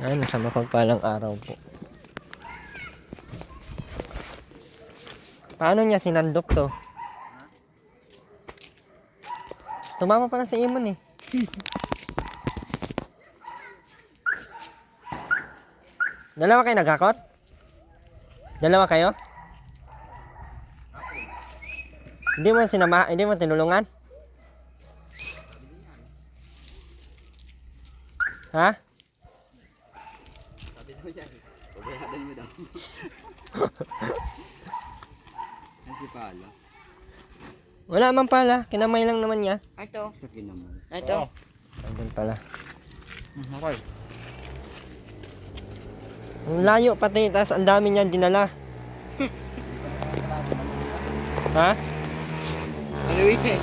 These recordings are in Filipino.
Ayan, sa mapagpalang araw po. Paano niya sinandok to? Sumama pa na si Imon eh. Dalawa kayo nagkakot? Dalawa kayo? Hindi mo tinulungan? Ha? Sabi daw niya, pabayaan mo daw. Ay si Pala. Wala man pala, kinamay lang naman niya. Ito. Sakin naman. Ito. Andun pala. Okay. Ang layo pati, tas ang dami niyan dinala. Ha? Ano yun eh?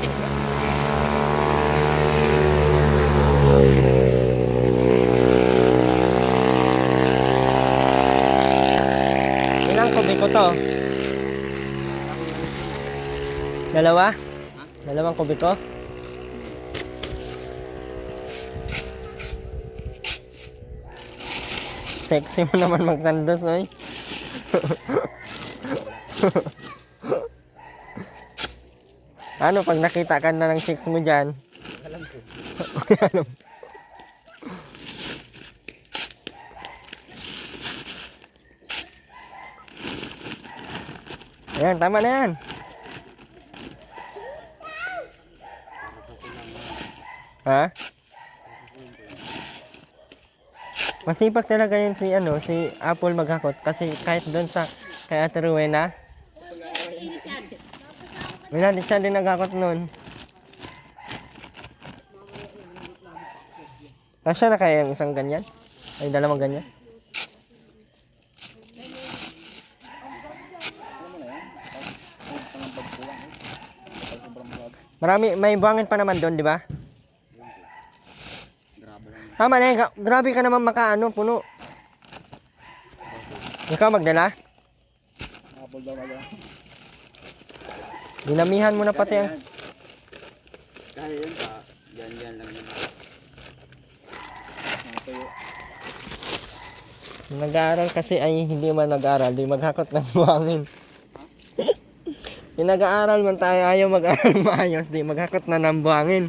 Ilang kubiko to? Dalawa? Dalawang kubiko? Sexy mo naman magtandos, oy. Ano pag nakita ka na ng chicks mo dyan? Alam ko. Alam. Ayan, tama na yan. Ha? Masipag talaga yun si Apple maghakot kasi kahit doon sa kay Ate Rowena. Wala din siya din naghakot noon. Kasya na kaya yung isang ganyan? Ay, dalawang ganyan? May buhangin pa naman doon, di ba? Tama na yun, grabe ka naman puno. Ikaw magdala? Apple daw wala. Dinamihan mo na pati ang... Kaya yun pa. Yan lang yun. Nakatayo. Nag-aaral kasi ay hindi man nag-aaral, di maghakot ng buhangin. Yung nag-aaral man tayo, ayaw mag-aaral maayos, di maghakot na ng buhangin.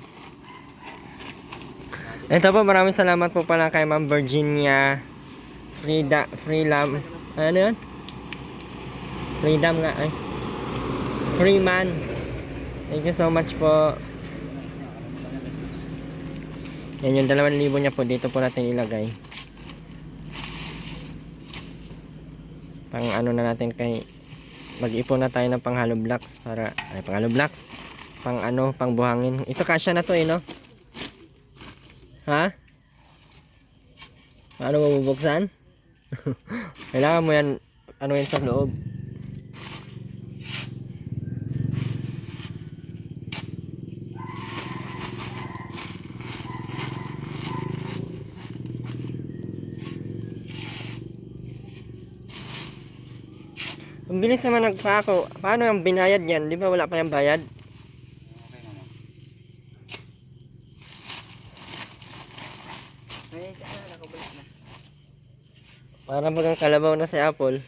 Ito po, maraming salamat po pala kay Ma'am Virginia Freedom. Ano yun? Freedom nga ay. Freeman. Thank you so much po. Yan yung 2,000 niya po. Dito po natin ilagay. Pang ano na natin kay mag-ipon na tayo ng pang hollow blocks para pang hollow blocks. Pang buhangin. Ito kasya na to no? Ha? Paano mo bubuksan? Kailangan mo yan yan sa loob. Ang bilis naman nagpako. Paano yung binayad yan? Di ba wala pa yung bayad? Para bagang kalabaw na si Apple.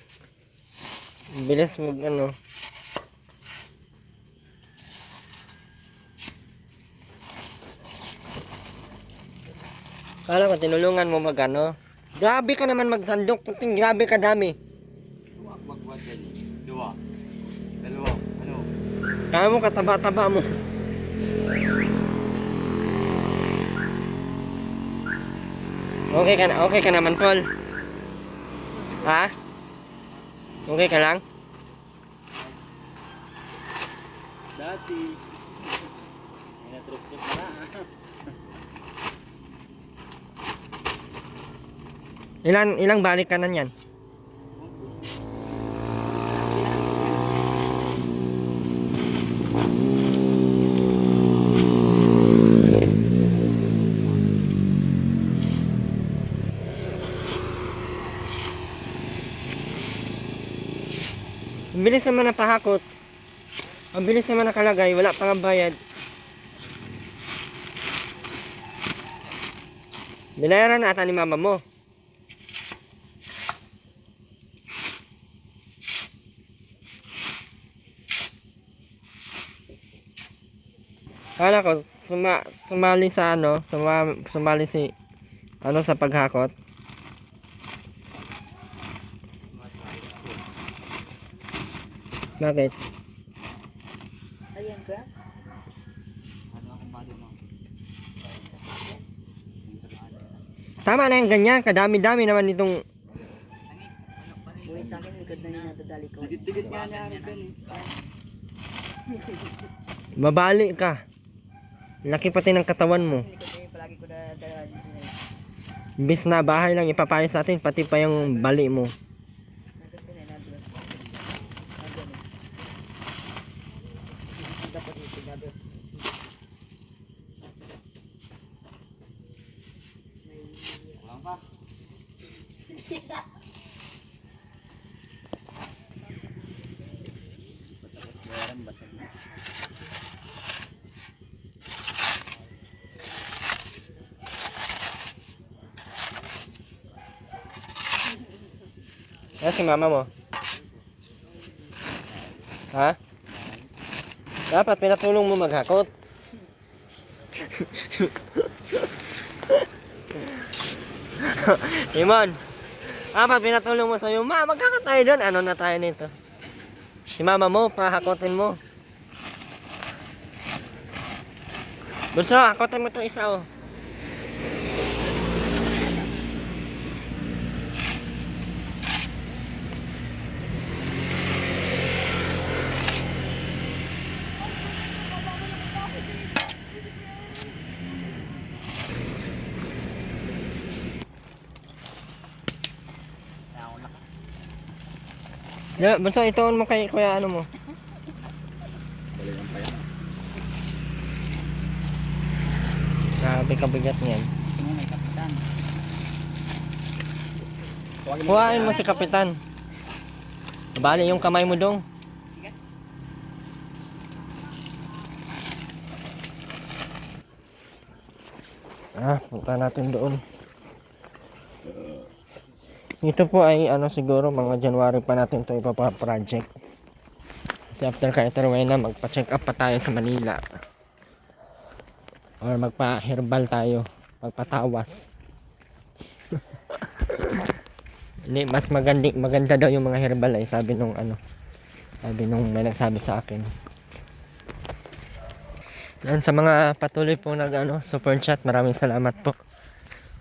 Ang bilis Kala ko tinulungan mo Grabe ka naman magsandok. Puting grabe ka dami. Wag yan eh. Dalawa. Ano? Kaya mo kataba-taba mo. Okay ka naman, Paul. Ha? Okay ka lang? Dati. May natruk-truk na. Ilang balik ka na yan? Ang bilis naman napahakot. Ang bilis naman nakalagay. Wala pang bayad. Binayaran na ata ni mama mo. Kala ko, sumali sa ano, sumali si, ano sa paghakot. Bakit? Ayan ka? Tama na yung ganyan, kadami-dami naman itong, Uy, sa akin, likod na yung nadadali ko. Dikit-dikit nga niya ano kan eh. babali ka. Laki pati ng katawan mo. Likod na yung palagi ko nadadali ko. Imbis na bahay lang ipapayos natin, pati pa yung bali mo. Nandun ko na, nadulas. Nandun eh. Dapat ito, nadulas. Walang pa. Bayaran basag na. Yan si mama mo. Ha? Dapat pinatulong mo maghakot. Imon, dapat pinatulong mo sa'yo. Ma, maghakot tayo doon. Ano na tayo nito? Si mama mo, pahakotin mo. Bunso, hakotin mo itong isa oh. Yeah, bunso, ituon mo kay kuya ano mo. Balikan pa yan. Grabe kabigat niyan. Tingnan may kapitan. Kuhain mo si kapitan. Bali yung kamay mo dong. Punta natin doon. Ito po ay ano siguro mga January pa natin to ipapa-project. Kasi after Kaiterwe na magpa-check up pa tayo sa Manila. Or magpa-herbal tayo, magpatawas. Hindi, mas maganda daw yung mga herbal ay sabi nung ano. Sabi nung may nagsabi sa akin. Yan sa mga patuloy po nag ano, super chat, maraming salamat po.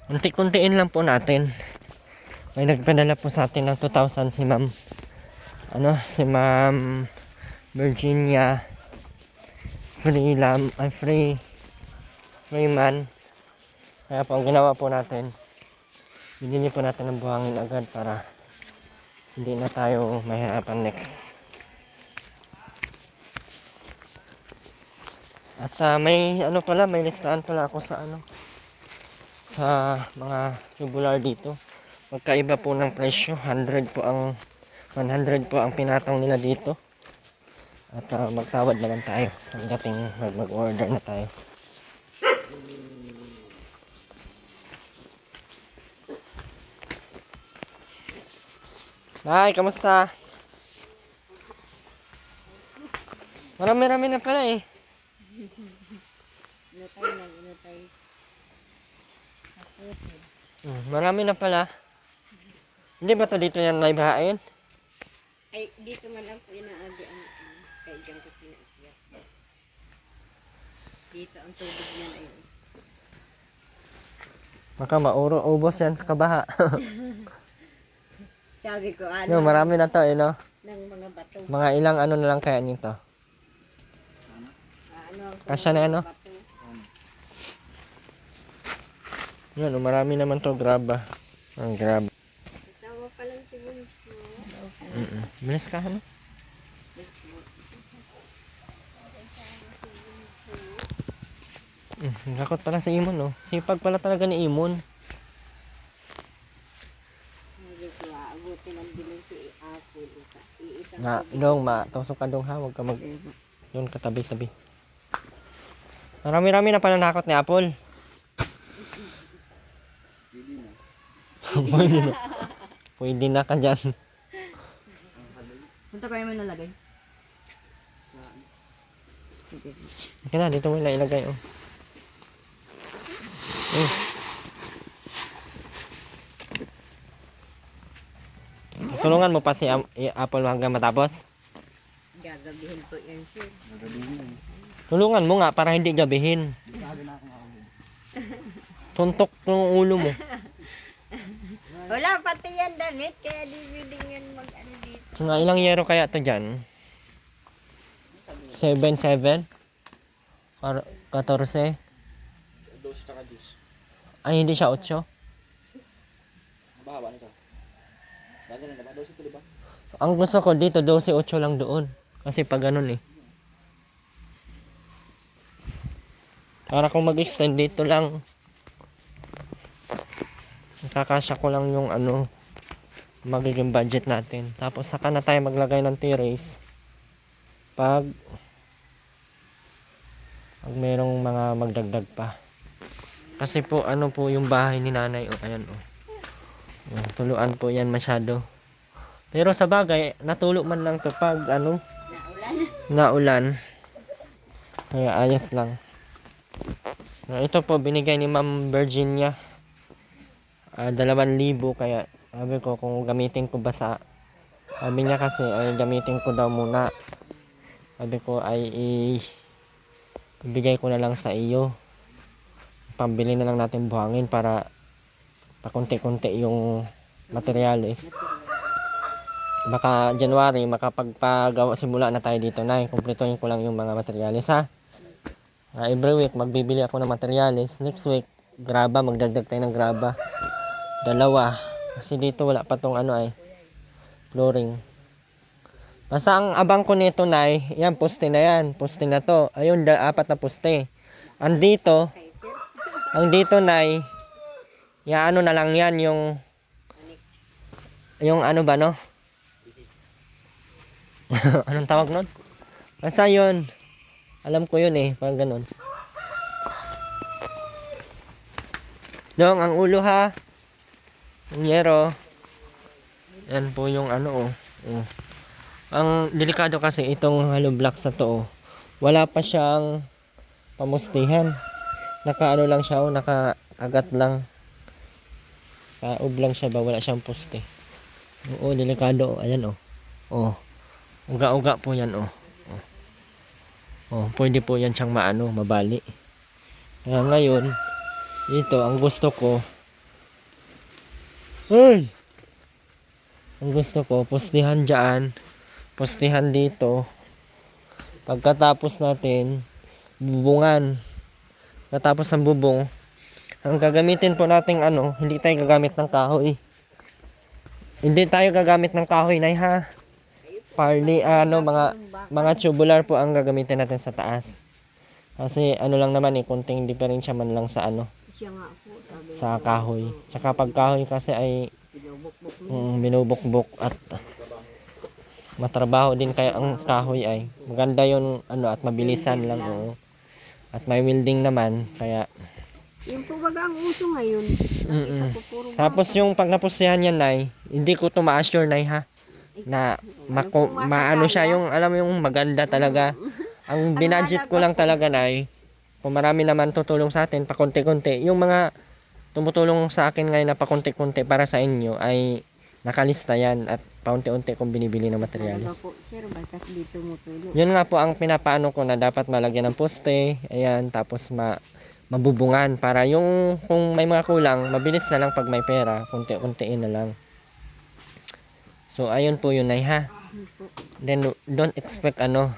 Unti-kuntiin lang po natin. May nagpadala po sa atin ng 2,000 si Ma'am. Ano, si Ma'am Virginia Freeman. Kaya po ang ginawa po natin, binili po natin ng buhangin agad para hindi na tayo mahirapan next. At may ano pala, may listahan pala ako sa ano, sa mga tubular dito. Magkaiba po ng presyo, 100 po ang pinatong nila dito. At magtawad na lang tayo hanggating mag-order na tayo. Hi, kamusta? Marami-rami na pala eh. Inatay. Marami na pala. Hindi ba to dito yan naibahain? Ay, dito man lang po inaagi ang kaigang ko pinaakyat. Dito ang tubig niyan ay Baka ubos yan sa kabaha. sabi ko ano, No, marami na to eh no. ng mga bato. Mga ilang ano na lang kaya nito. Ano ang Kasya na ano? bato. Yan, marami naman to, graba. Ang graba. Kasama pa lang si Bunso. Bilis ka ano? Lakot pala sa Imon no. Sipag pala talaga ni Imon. Sabi ko, abutin ang bilin si Apple. Iisang Dong, tusok ka dong ha. Huwag ka yun, katabi-tabi. Marami-rami na pala nakot ni Apple. Pwede na. Pwede na ka dyan. Punta kayo mo nalagay? Sige. Okay na, dito mo na ilagay, oh. Oh. Tulungan mo pa si Apple hanggang matapos. Gagabihin po yan, sir. Tulungan mo nga para hindi gabihin. Tuntok ng ulo mo. Wala pati yan damit, kaya di pwedeng yan mag-ano dito. Mga ilang yero kaya to dyan? 7, 7? Or 14? 12 tsaka 10. Ay, hindi siya 8? Mahaba nito. Bagay na ba? 12 ito, di ba? Ang gusto ko dito, 12, 8 lang doon. Kasi pag ganun eh. Para kung mag-extend dito lang, kakasya ko lang yung ano, magiging budget natin. Tapos saka na tayo maglagay ng terrace pag merong mga magdagdag pa. Kasi po ano po yung bahay ni nanay, oh, ayan oh. Yung tuluan po yan masyado. Pero sa bagay, natulo man lang to pag ano, naulan. Kaya ayos lang. Ito po binigay ni Ma'am Virginia. 2,000 kaya sabi ko kung gamitin ko ba sa, sabi niya kasi ay gamitin ko daw muna. Sabi ko ay ibigay ko na lang sa iyo. Pambili na lang natin buhangin para pakunti-kunti yung materialis. Baka January makapagpagawa simula na tayo dito na. Kumpletuhin ko lang yung mga materialis ha. Every week magbibili ako ng materialis. Next week graba, magdagdag tayo ng graba. 2 kasi dito wala pa tong ano ay flooring. Basta ang abang ko nito nay, yan poste na yan. Poste na to. Ayun 4 na poste. Ang dito nay, ya ano na lang yan yung ano ba no? Anong tawag nun? Basta yun. Alam ko yun eh, parang ganun. Dong, ang ulo ha. Yung yero. Yan po yung ano oh. Oh. Ang delikado kasi itong hollow blocks na to oh. Wala pa siyang pamustihan. Naka-ano lang siya oh, naka-agat lang. Kaob lang siya ba, wala siyang poste. Oo, delikado oh. Ayan oh. Oh. Uga-uga po yan oh. Oh. Oh, pwede po yan siyang maano, mabali. Kaya ngayon, ito ang gusto ko. Uy! Ang gusto ko, postihan dyan. Postihan dito. Pagkatapos natin, bubungan. Pagkatapos ng bubong, ang gagamitin po nating ano, hindi tayo gagamit ng kahoy. Hindi tayo gagamit ng kahoy, nay ha. Parli, ano, mga tubular po ang gagamitin natin sa taas. Kasi ano lang naman eh, kunting diferensya man lang sa ano, Siya nga po, sabi sa kahoy. Tsaka pag kahoy kasi ay binubukbok at matrabaho din kaya ang kahoy ay maganda yun ano at mabilisan lang oo. At may welding naman kaya yung po baga ang uso ngayon. tapos yung pag napustihan yan nay, hindi ko to ma-assure nay ha na maano siya yung alam mo yung maganda talaga. Ang binudget ko lang talaga nay, kung marami naman tutulong sa atin pakunti-kunti, yung mga tumutulong sa akin ngayon na pakunti-kunti para sa inyo ay nakalista yan at paunti-unti kong binibili ng materialis. Po, sir, bakas dito mo tulong. Yun nga po ang pinapaano ko na dapat malagyan ng poste, ayan, tapos mabubungan para yung kung may mga kulang, mabilis na lang pag may pera, kunti-kuntiin na lang. So ayun po yun ay ha. Then don't expect ano.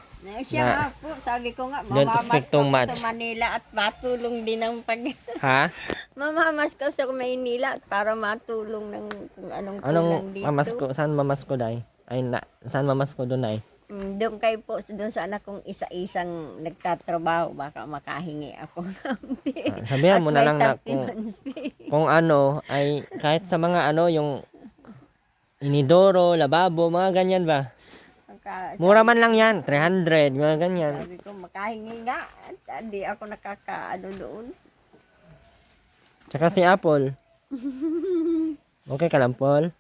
Siya nga po, sabi ko nga, Don't mamamas expect ko too much. sa Manila at matulong din ng pag... Ha? Mamamas ko sa Maynila at para matulong ng kung anong kulang Anong dito. mamasko? Saan mamasko dai? Ay saan mamasko doon ay? Doon kayo po, doon sa anak kong isa-isang nagtatrabaho, baka makahingi ako ng pay. Sabihan mo na At may lang na 30 months pay. kung ano ay kahit sa mga ano yung inidoro, lababo, mga ganyan ba? Mura man lang yan, 300, mga ganyan. Sabi ko, makahingi nga. At hindi ako nakakaano doon. Tsaka si Apple. Okay ka lang, Paul?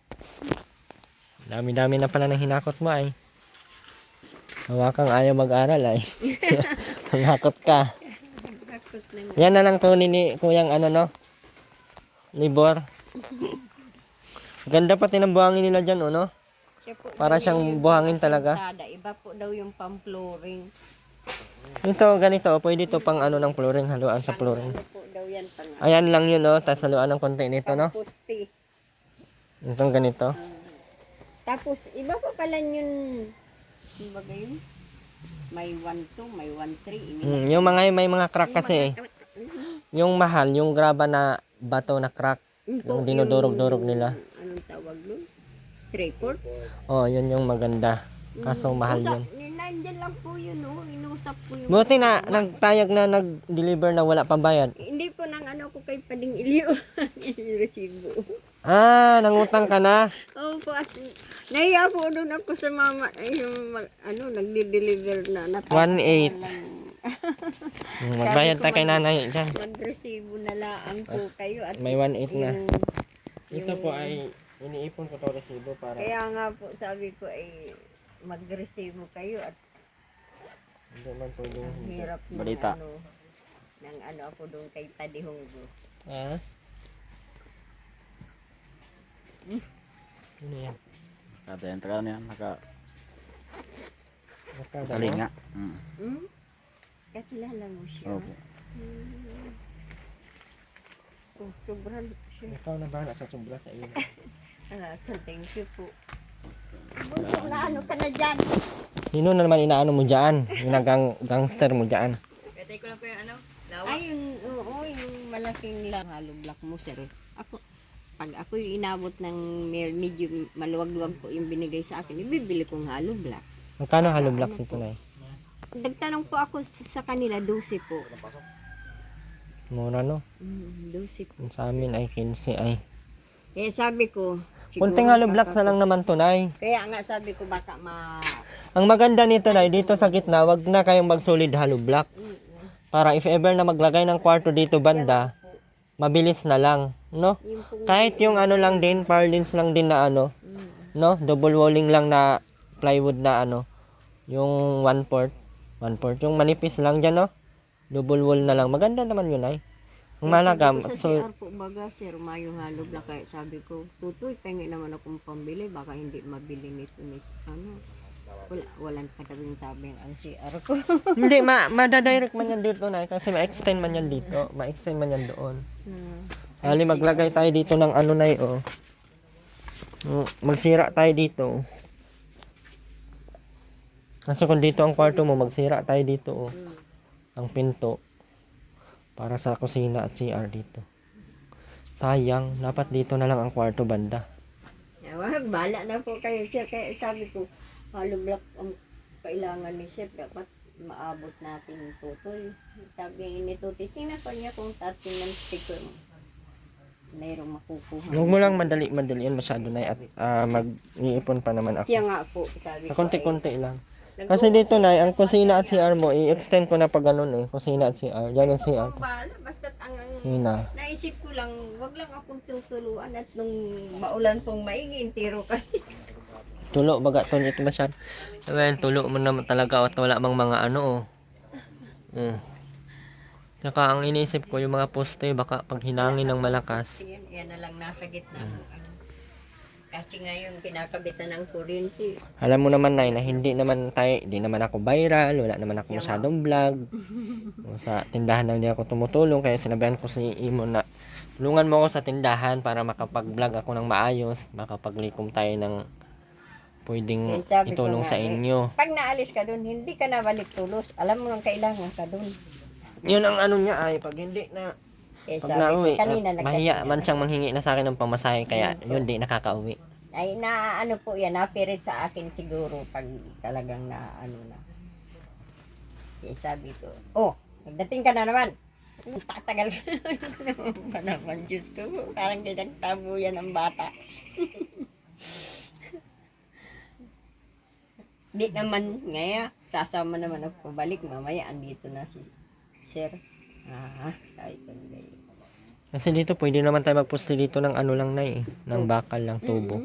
Dami-dami na pala ng hinakot mo ay. Hawakang ayaw mag-aral ay. Nakot ka. Bakit nang Yan na lang to ni kuyang ano no. Libor. Ganda pati ng buhangin nila dyan, no? siya po Para daw siyang yung buhangin talaga. asentada. Iba po daw yung pang-flooring. Ito, ganito. Pwede to pang ano ng flooring. Haluan sa flooring. Ano po daw yan pang Ayan lang yun, no? Tapos haluan ng konti nito, no? poste. Itong ganito. Tapos iba pa pala yun. Kumbaga yun. May 1-2, may 1-3. Yung mga may mga crack kasi. Yung mahal, yung graba na bato na crack. Yung dinudurog-durog nila. Anong tawag nun? 3/4? Oh, yun yung maganda. Kaso mahal yun. Nandyan lang po yun, oh. Inusap ko yung... Buti na, nagpayag na nag-deliver na wala pang bayad. Hindi po nang ano ko kay Pading Ilyo. Yung resibo. Ah, nangutang ka na. Oo po. Nahiya po doon ako sa mama. Ay, yung nagdi-deliver na. 1.8. Magbayad tayo kay nanay dyan. Magresibo na lang po kayo. At May 1.8 na. yung- Ito po ay iniipon ko to resibo para Kaya nga po sabi ko ay magresibo kayo at hindi man pwedeng ang hindi. hirap ng Balita. ng ako doon kay Padihonggo. Ah? Ano yan? Kata yang terang yan, Nakadalo? nakalinga. Hmm? Kakilala mo siya. Opo. Oh, sobrang siya. Ikaw na bahala sa sobra sa iyo. Thank you po. Bunso na ano ka na dyan? Sino na naman inaano mo dyan? Yung gangster mo dyan. Katay ko lang po yung ano, lawa. Ay, oo, yung malaking hollow block mo, sir. Pag ako yung inabot ng medyo maluwag-luwag po yung binigay sa akin, ibibili kong hollow block. Magkano hollow blocks ito na Nagtanong po ako sa kanila, 12 po. Mura no? 12 po. Sa amin ay 15 ay. Kaya sabi ko, Kunting hollow blocks na lang naman to, Nay. Kaya nga sabi ko baka Ang maganda nito, Nay, dito sa gitna, wag na kayong mag-solid hollow blocks. Para if ever na maglagay ng kwarto dito banda, mabilis na lang, no? yung pong Kahit yung ano lang din, purlins lang din na ano, no? Double walling lang na plywood na ano, yung 1/4, yung manipis lang dyan, no? Double wall na lang. Maganda naman yun, ay. Ang malaga, sabi ko sa so, CR po baga, sir, mayong hollow block. Kaya sabi ko, tutoy, pengen naman akong pambili. Baka hindi mabili nito, miss. Walang katabing-tabing ang CR ko. hindi, madadirect man yan dito, Nay. Kasi ma-extend man yan dito. Ma-extend man yan doon. Hali, maglagay tayo dito ng ano, Nay, oh. Magsira tayo dito. Kasi kung dito ang kwarto mo, magsira tayo dito, oh. Ang pinto. Para sa kusina at CR dito. Sayang, dapat dito na lang ang kwarto banda. Wag, bala na po kayo, sir. Kaya sabi ko, hollow block ang kailangan ni sir. Dapat maabot natin yung tutoy. Sabi ni Tutoy, tingnan ko niya kung 13 ng sticker mo. Mayroong makukuha. Huwag mo lang madali yan masyado, Nay. At mag-iipon pa naman ako. Siya nga po, sabi ko. Konti-konti lang. Kasi dito, Nay, ang kusina at CR mo, i-extend ko na pa ganun eh. Kusina at CR. Yan ang CR. Bala, basta't ang Kusina. naisip ko lang, wag lang akong tutuluan at nung maulan pong maigi, intiro ka. Tulo, baga, tunit masyad. Ayan, tulo mo naman talaga at wala mang mga ano, oh. Saka ang inisip ko, yung mga poste, baka pag hinangin ng malakas. Yan na lang nasa gitna. Kasi ngayon, kinakabitan ng kuryente. Alam mo naman, Nay, na hindi naman ako viral, wala naman ako masyadong vlog. Sa tindahan lang din ako tumutulong, kaya sinabihan ko si Imo na tulungan mo ako sa tindahan para makapag-vlog ako ng maayos, makapaglikom tayo ng pwedeng Eh, sabi ko itulong nga, sa inyo. Pag naalis ka doon, hindi ka na balik tulos. Alam mo nang kailangan ka doon. Yun ang ano niya ay, pag hindi na, Eh, pag sabi ko, nauwi, kanina mahiya man siyang manghingi na sa akin ng pamasahe, kaya yun di nakakauwi. Ay, na ano po yan, napirit sa akin siguro pag talagang na ano na. Eh, sabi ko, oh, nagdating ka na naman. Tatagal ka naman pa naman, Diyos ko. Parang kinagtabo yan ang bata. Di naman, ngaya, sasama naman ako pabalik. Mamaya, andito na si Sir. Kahit ang gayon. Kasi dito pwede naman tayo magposte dito ng ano lang, Nay, ng bakal lang tubo.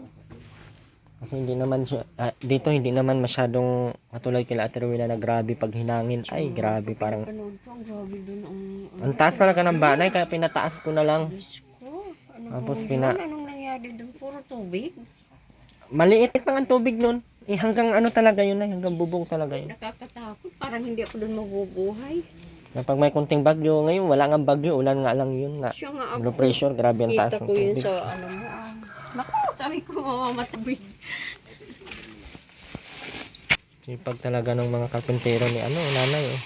Kasi hindi naman siya, dito hindi naman masyadong katulad kila Ate Rowena na grabe pag hinangin. Ay, grabe, parang Panood ko, ang grabe dun ang taas talaga ng banay, kaya pinataas ko na lang. Diyos ko. Ano Tapos po yun? Anong nangyari dun? Puro tubig? Maliit lang ang tubig nun. Hanggang ano talaga yun ay, hanggang bubong talaga yun. Nakakatakot. Parang hindi ako dun mabubuhay. Kapag may kunting bagyo, ngayon wala nga bagyo, ulan nga lang yun na. Siya nga Low ako. pressure, grabe ang taas Kita ng ko yun tubig. sa ano mo. Naku, sabi ko mamamatubig. Sipag talaga ng mga karpentero ni ano, nanay oh.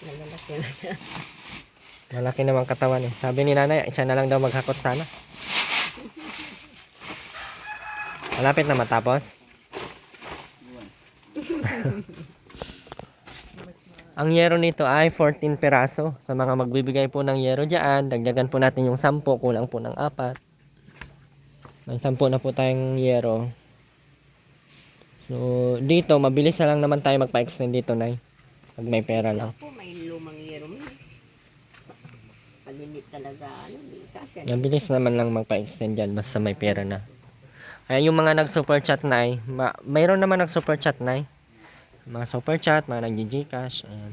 Nalalaki na. Malaki naman katawan eh. Sabi ni nanay, isa na lang daw maghakot sana. Malapit na matapos. Ang yero nito ay 14 peraso. Sa mga magbibigay po ng yero dyan, dagdagan po natin yung 10, kulang po ng 4. May 10 na po tayong yero. So, dito, mabilis na lang naman tayo magpa-extend dito, Nay. Pag may pera lang. Ako, may lumang yero mo. Pag hindi talaga, ano, di kasi. Mabilis naman lang magpa-extend dyan, basta may pera na. Kaya yung mga nag-super chat, Nay, mayroon naman nag-super chat, Nay. Mga super chat, mga nag-Gcash, ayan.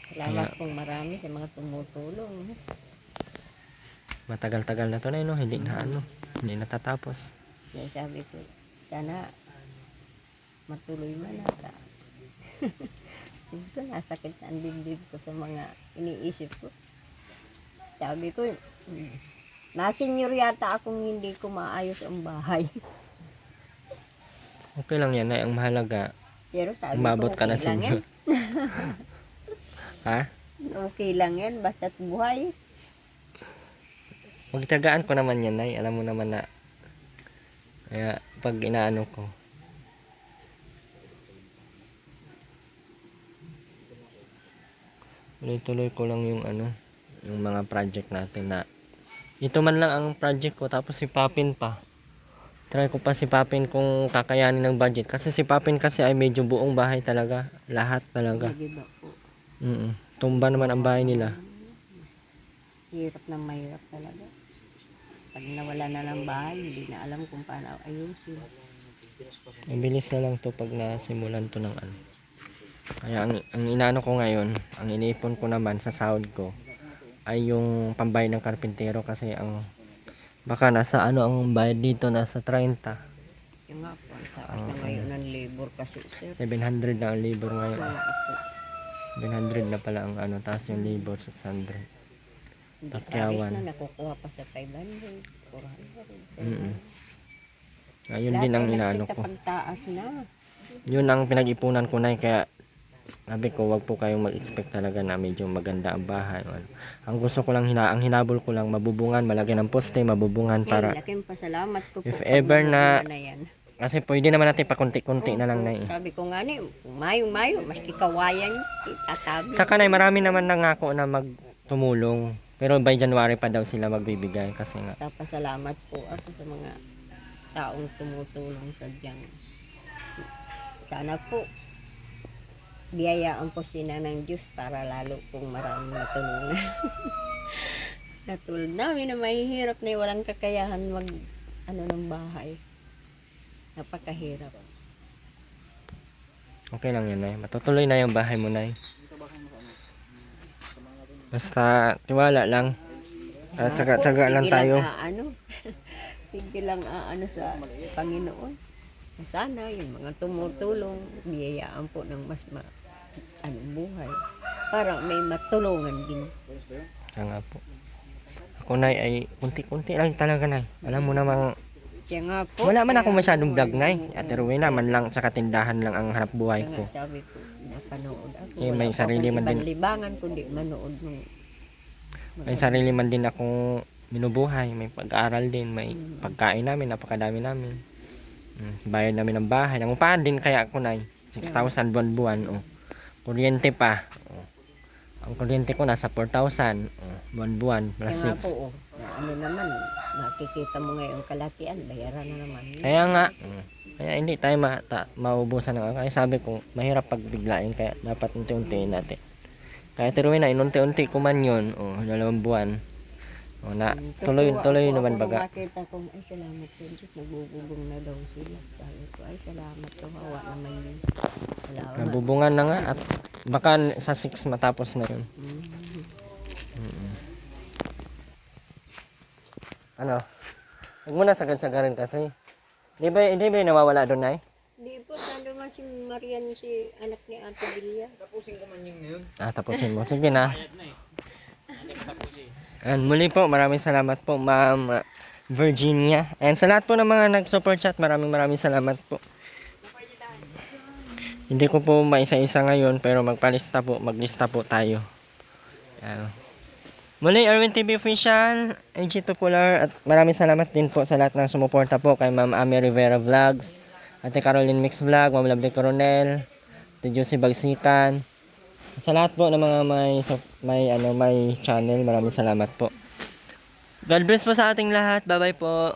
Salamat pong marami sa mga tumutulong. Matagal-tagal na to, Nay, no? Hindi na ano, hindi natatapos. Kaya sabi ko, sana matuloy man ata. Diyos ko, nasakit na ang dibdib ko sa mga iniisip ko. Sabi ko, nasenyor yata akong hindi ko maayos ang bahay. Okay lang yan, Nay. Ang mahalaga, Pero sabi umabot ko, ka na okay lang senior. yan. Ha? Okay lang yan, basta't buhay. Magtagaan ko naman yan, Nay. Alam mo naman na, kaya pag inaano ko, tuloy-tuloy ko lang yung ano, yung mga project natin na ito man lang ang project ko, tapos si Papin pa. Try ko pa si Papin kung kakayanin ng budget. Kasi si Papin kasi ay medyo buong bahay talaga. Lahat talaga. Hindi ba po? Tumba naman ang bahay nila. Hirap na mahirap talaga. Pag nawala na ng bahay, hindi na alam kung paano ayusin. Ang bilis na lang to pag nasimulan to ng ano. Kaya ang inaano ko ngayon, ang iniipon ko naman sa sahod ko ay yung pambayad ng karpintero kasi ang baka nasa ano ang bayad dito nasa 30. Yung nga po, ang taas na ngayon ng labor kasi sir. 700 na ang labor ngayon. Kaya ako, 700 na pala ang ano, taas yung labor 600. hindi Takyawan. na nakukuha pa sa 500, 400. Ayun din ang inaano ko. Pagtaas na. Yun ang pinag-ipunan ko na kaya sabi ko wag po kayong mag-expect talaga na medyo maganda ang bahay. Ang gusto ko lang ang hinabol ko lang mabubungan, malagyan ng poste, mabubungan para Yan, laking pasalamat ko if po. ever na yan. kasi pwede naman natin pakunti-kunti na lang na eh. Sabi ko nga ni, mayo, maski kawayan, itatabi. Sa kanay marami naman nangako na magtumulong. Pero by January pa daw sila magbibigay kasi nga. Pasalamat po ako sa mga taong tumutulong sa diyang. Sana po, biyayaan po sila ng Diyos para lalo pong maraming matulungan. Natulad namin na mahihirap na walang kakayahan mag ng bahay. Napakahirap. Okay lang yan, Nay. Matutuloy na yung bahay mo, Nay. Basta tiwala lang. At tsaga lang tayo. Sige lang sa Panginoon. Sana yung mga tumutulong, biyayaan po ng mas buhay. Para may matulungan din. Kaya nga po. Ako, Nay, ay kunti-kunti lang talaga, Nay. Alam mo namang Kaya nga po. wala man ako masyadong vlog, Nay. Ate Rowena, man lang sa katindahan lang ang hanap buhay ko. Sabi ko, napanood ako. Eh, may Wala sarili akong man din. ibang libangan kundi manood ng May sarili man din akong minubuhay. May pag-aaral din. May pagkain namin. Napakadami namin. Bayad namin ng bahay. Nangupahan din kaya ako, Nay. 6,000 buwan-buwan. Oh. Kuryente pa. Oh. Ang kuryente ko nasa 4,000. Oh. Buwan-buwan. Plus Kaya nga 6. po, naman, makikita mo ngayon kalatian, bayaran na naman. Kaya nga. Kaya hindi tayo maubusan ng kaya sabi ko, mahirap pagbiglain. Kaya dapat unti-untiin natin. Kaya tiruin na, inunti-unti ko man yun. 2 buwan. O na, tuloy naman baga. Makita ko, ay salamat sa Diyos, nagbubulong na daw sila. Sabi ko, ay salamat to, hawa naman yun. Salamat. Nabubungan na nga at baka sa 6 matapos na yun. Ano? Huwag mo na sagad-sagarin kasi. Di ba nawawala doon, Nay? Di po, tando nga si Marian, si anak ni Ate Bilya. Tapusin mo. Sige na. And muli po, maraming salamat po, Ma'am Virginia. And sa lahat po ng mga nag-super chat, maraming salamat po. Hindi ko po maisa-isa ngayon, pero maglista po tayo. Yan. Muli, Erwin TV Official, AG Tupular, at maraming salamat din po sa lahat ng sumuporta po kay Ma'am Amy Rivera Vlogs, Ate Caroline Mix Vlog, Ma'am Lovely Coronel, Ate Josie Bagsikan. Sa lahat po ng mga may channel, maraming salamat po. God bless po sa ating lahat. Bye-bye po.